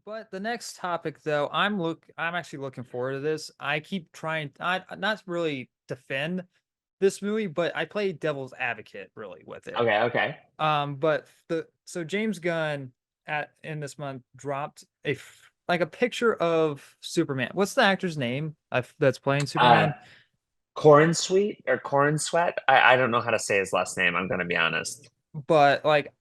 But the next topic, though, I'm actually looking forward to this. I keep trying, I not really defend this movie, but I play devil's advocate really with it. Okay, okay. But James Gunn at in this month dropped like a picture of Superman. What's the actor's name that's playing Uh, Superman? Corin Sweet or Corin Sweat? I don't know how to say his last name. I'm gonna be honest. But like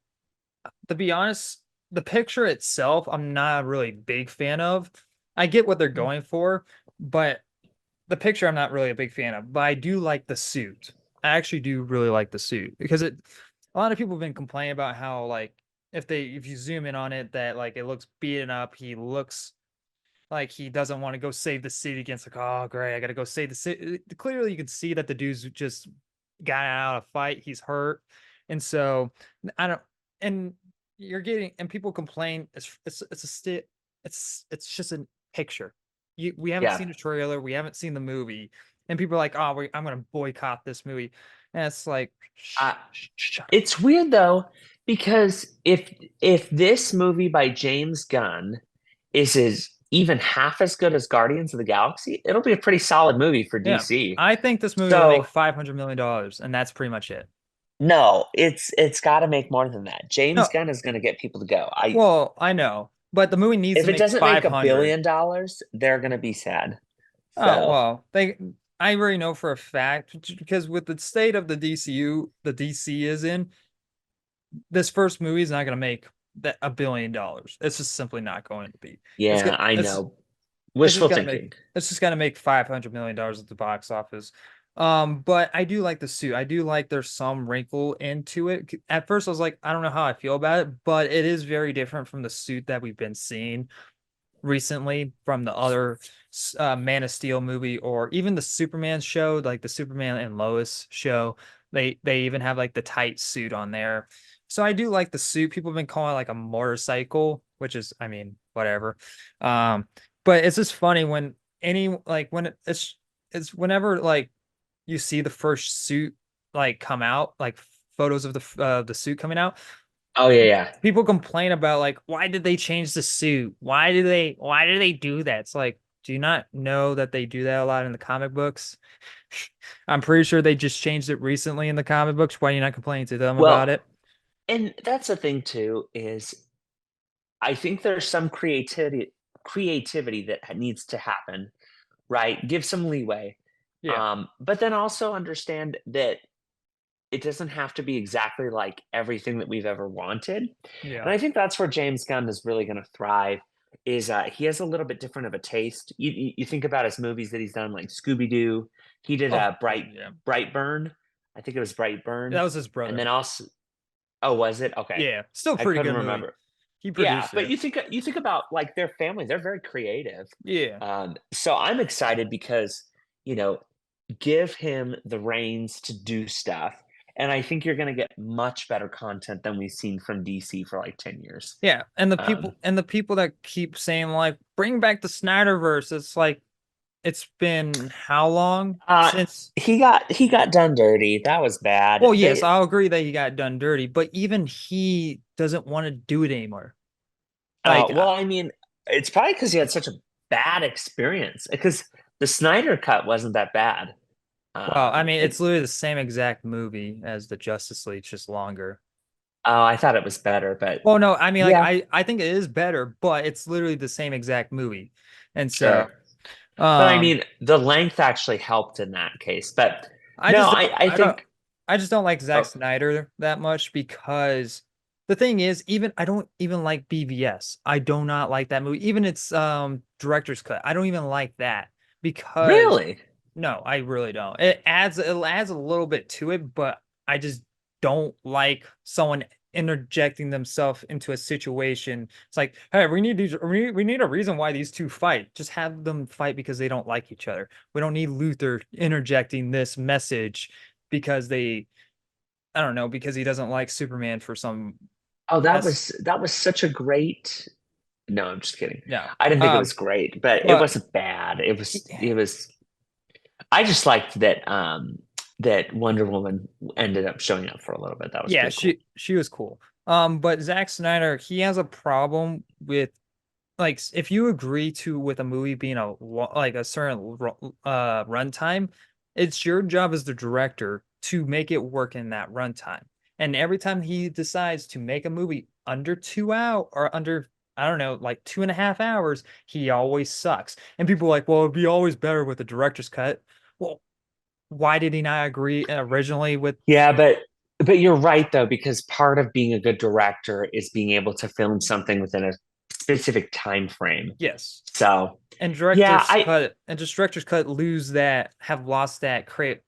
to be honest, the picture itself, I'm not a really big fan of. I get what they're going for, but the picture I'm not really a big fan of. But I do like the suit. I actually do really like the suit because a lot of people have been complaining about how like if you zoom in on it that like it looks beaten up, he looks like he doesn't want to go save the city against like, oh great, I gotta go save the city. Clearly you can see that the dude's just got out of fight, he's hurt. And so I don't and you're getting and people complain it's a it's just a picture. We haven't Yeah. seen a trailer, we haven't seen the movie, and people are like, oh I'm gonna boycott this movie. And it's like Uh, shut up. it's weird though, because if this movie by James Gunn is even half as good as Guardians of the Galaxy, it'll be a pretty solid movie for Yeah, DC. I think this movie will make So $500 million, and that's pretty much it. no, it's got to make more than that. James No, Gunn is going to get people to go. I well, I know, but the movie needs to If it make doesn't make a 500. billion dollars, they're going to be sad. Oh, So well, I already know for a fact because with the state of the DCU, the DC is in, this first movie is not going to make that $1 billion. It's just simply not going to be. It's yeah, gonna, I it's know. it's just Wishful gonna make thinking. it's just gonna make $500 million at the box office. But I do like the suit. I do like there's some wrinkle into it. At first, I was like, I don't know how I feel about it, but it is very different from the suit that we've been seeing recently from the other Man of Steel movie or even the Superman show, like the Superman and Lois show. They even have like the tight suit on there. So I do like the suit. People have been calling it like a motorcycle, which is, I mean, whatever. Um, but it's just funny when it's whenever like you see the first suit like come out, like photos of the suit coming out, Oh yeah, yeah. people complain about like why did they change the suit? Why do they do that? It's like, do you not know that they do that a lot in the comic books? I'm pretty sure they just changed it recently in the comic books. Why are you not complaining to them about Well, it? and that's the thing too, is I think there's some creativity that needs to happen, right? Give some leeway. Yeah. But then also understand that it doesn't have to be exactly like everything that we've ever wanted. Yeah. And I think that's where James Gunn is really going to thrive. Is he has a little bit different of a taste. You think about his movies that he's done, like Scooby Doo. He did Oh, a yeah. Brightburn. I think it was That Brightburn, was his and brother. then also, oh, was it? Okay, Yeah. Still I pretty couldn't good movie. remember. He Yeah, produced but it. you think about like their family; they're very creative. Yeah. So I'm excited because you know give him the reins to do stuff. And I think you're going to get much better content than we've seen from DC for like 10 years. Yeah. And Um, the people that keep saying like bring back the Snyderverse, it's like it's been how long uh, since. he got done dirty. That was bad. Well, yes, I'll agree that he got done dirty, but even he doesn't want to do it anymore. Like, well, I mean, it's probably because he had such a bad experience. Because the Snyder cut wasn't that bad. well, I mean, it's It. literally the same exact movie as the Justice League, just longer. Oh, I thought it was better, but Well, no, I mean, like, yeah, I think it is better, but it's literally the same exact movie, and so, sure. But I um, mean, the length actually helped in that case. But I no, just I think. I just don't like Zack Oh, Snyder that much because the thing is, even I don't even like BVS. I do not like that movie. Even its director's cut. I don't even like that because really? no, I really don't. It adds a little bit to it, but I just don't like someone interjecting themselves into a situation. It's like, hey, we need a reason why these two fight. Just have them fight because they don't like each other. We don't need Luther interjecting this message because I don't know, because he doesn't like Superman for some Oh, that's that was such a great. No, I'm just kidding. no. I didn't think it was great, but it But wasn't bad. It was. I just liked that that Wonder Woman ended up showing up for a little bit. That was yeah, pretty cool. she was cool. But Zack Snyder, he has a problem with if you agree to with a movie being like a certain runtime, it's your job as the director to make it work in that runtime. And every time he decides to make a movie under 2 hours or under, I don't know, like 2.5 hours, he always sucks. And people are like, well, it'd be always better with the director's cut. Well, why did he not agree originally with? Yeah, but you're right though, because part of being a good director is being able to film something within a specific time frame. Yes. So And yeah, I director's cut lose that, have lost that create.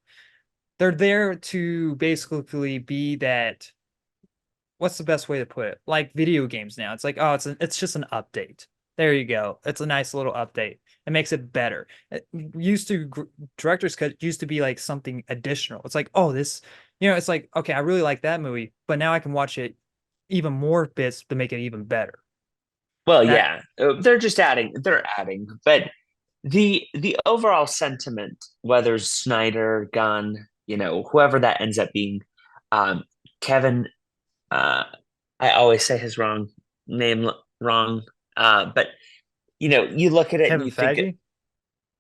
They're there to basically be that, what's the best way to put it? Like video games now. It's like, oh, it's just an update. There you go. It's a nice little update. It makes it better. It used to director's cut used to be like something additional. It's like, oh, this, it's like, okay, I really like that movie, but now I can watch it even more bits to make it even better. well, That yeah, they're adding, but the overall sentiment, whether Snyder, Gunn, whoever that ends up being, um, Kevin, uh, I always say his name wrong, but you look at it and Kevin you think, Feige.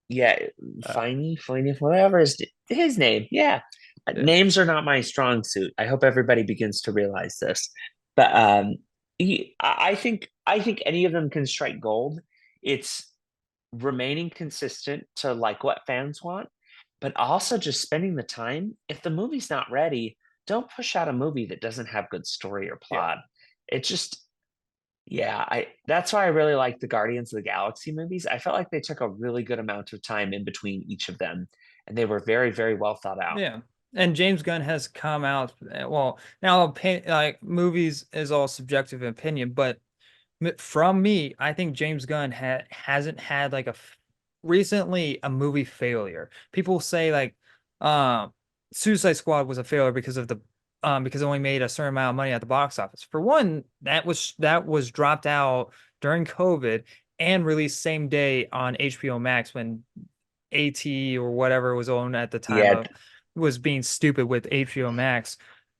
yeah, Uh, Finey, whatever is his name. Yeah. yeah, Names are not my strong suit. I hope everybody begins to realize this. But I think any of them can strike gold. It's remaining consistent to like what fans want, but also just spending the time. If the movie's not ready, don't push out a movie that doesn't have good story or yeah. plot. It just yeah, I that's why I really like the Guardians of the Galaxy movies. I felt like they took a really good amount of time in between each of them, and they were very, very well thought out. Yeah. And James Gunn has come out, well, now like movies is all subjective opinion, but from me, I think James Gunn hasn't had like recently a movie failure. People say like Suicide Squad was a failure because of the because it only made a certain amount of money at the box office. For one, that was dropped out during COVID and released same day on HBO Max when AT or whatever was on at the time Yeah, of was being stupid with HBO Max.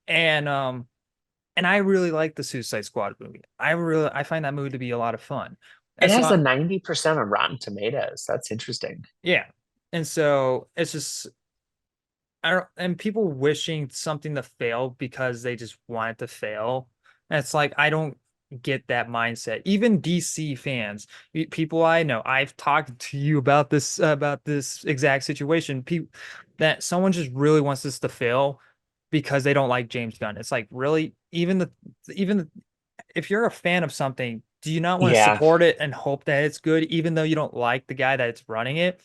And I really like the Suicide Squad movie. I find that movie to be a lot of fun. it And has a so 90% on Rotten Tomatoes. That's interesting. yeah. And so it's just I don't, and people wishing something to fail because they just want it to fail. And it's like I don't get that mindset. Even DC fans, people I know, I've talked to you about this exact situation. People that someone just really wants this to fail because they don't like James Gunn. It's like really even if you're a fan of something, do you not want to Yeah, support it and hope that it's good, even though you don't like the guy that's running it?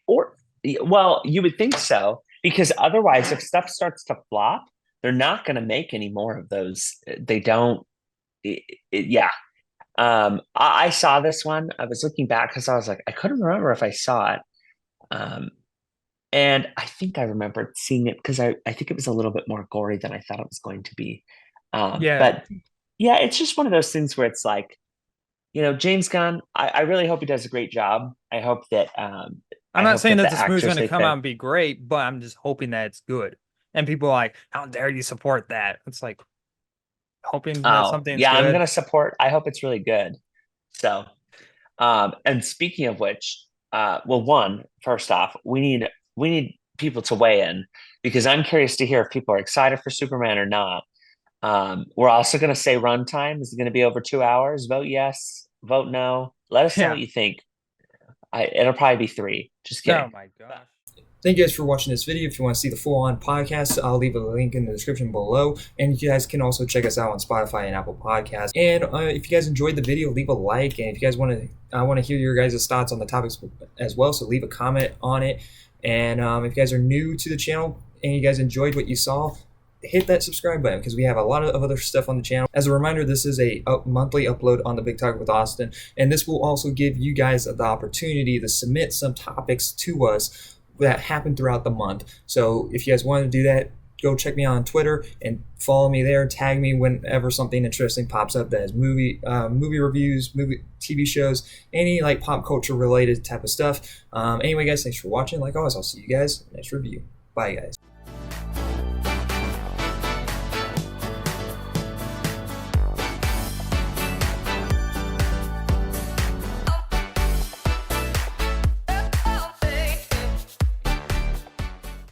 or well, you would think so because otherwise, if stuff starts to flop, they're not going to make any more of those. They don't. Yeah, I saw this one. I was looking back because I was like, I couldn't remember if I saw it. Um, And I think I remembered seeing it because I think it was a little bit more gory than I thought it was going to be. Yeah. But yeah, it's just one of those things where it's like, James Gunn, I really hope he does a great job. I'm I not hope saying that that the this movie's actors going to they come out pick. and be great, but I'm just hoping that it's good. And people are like, how dare you support that? It's like hoping that Oh, something's yeah, I'm good. gonna support. I hope it's really good. So, and speaking of which, well, first off, we need people to weigh in because I'm curious to hear if people are excited for Superman or not. We're also going to say runtime is going to be over 2 hours. Vote yes, vote no. Let us know what Yeah. you think. It'll probably be three. Just Oh kidding. my gosh. Thank you guys for watching this video. If you want to see the full-on podcast, I'll leave a link in the description below. And you guys can also check us out on Spotify and Apple Podcasts. And if you guys enjoyed the video, leave a like. And if you guys want to, I want to hear your guys' thoughts on the topics as well. So leave a comment on it. And if you guys are new to the channel and you guys enjoyed what you saw, hit that subscribe button because we have a lot of other stuff on the channel. As a reminder, this is a monthly upload on the Big Talk with Austin. And this will also give you guys the opportunity to submit some topics to us that happen throughout the month. So if you guys want to do that, go check me out on Twitter and follow me there. Tag me whenever something interesting pops up that is movie reviews, movie TV shows, any like pop culture related type of stuff. Anyway, guys, thanks for watching. Like always, I'll see you guys next review. Bye, guys.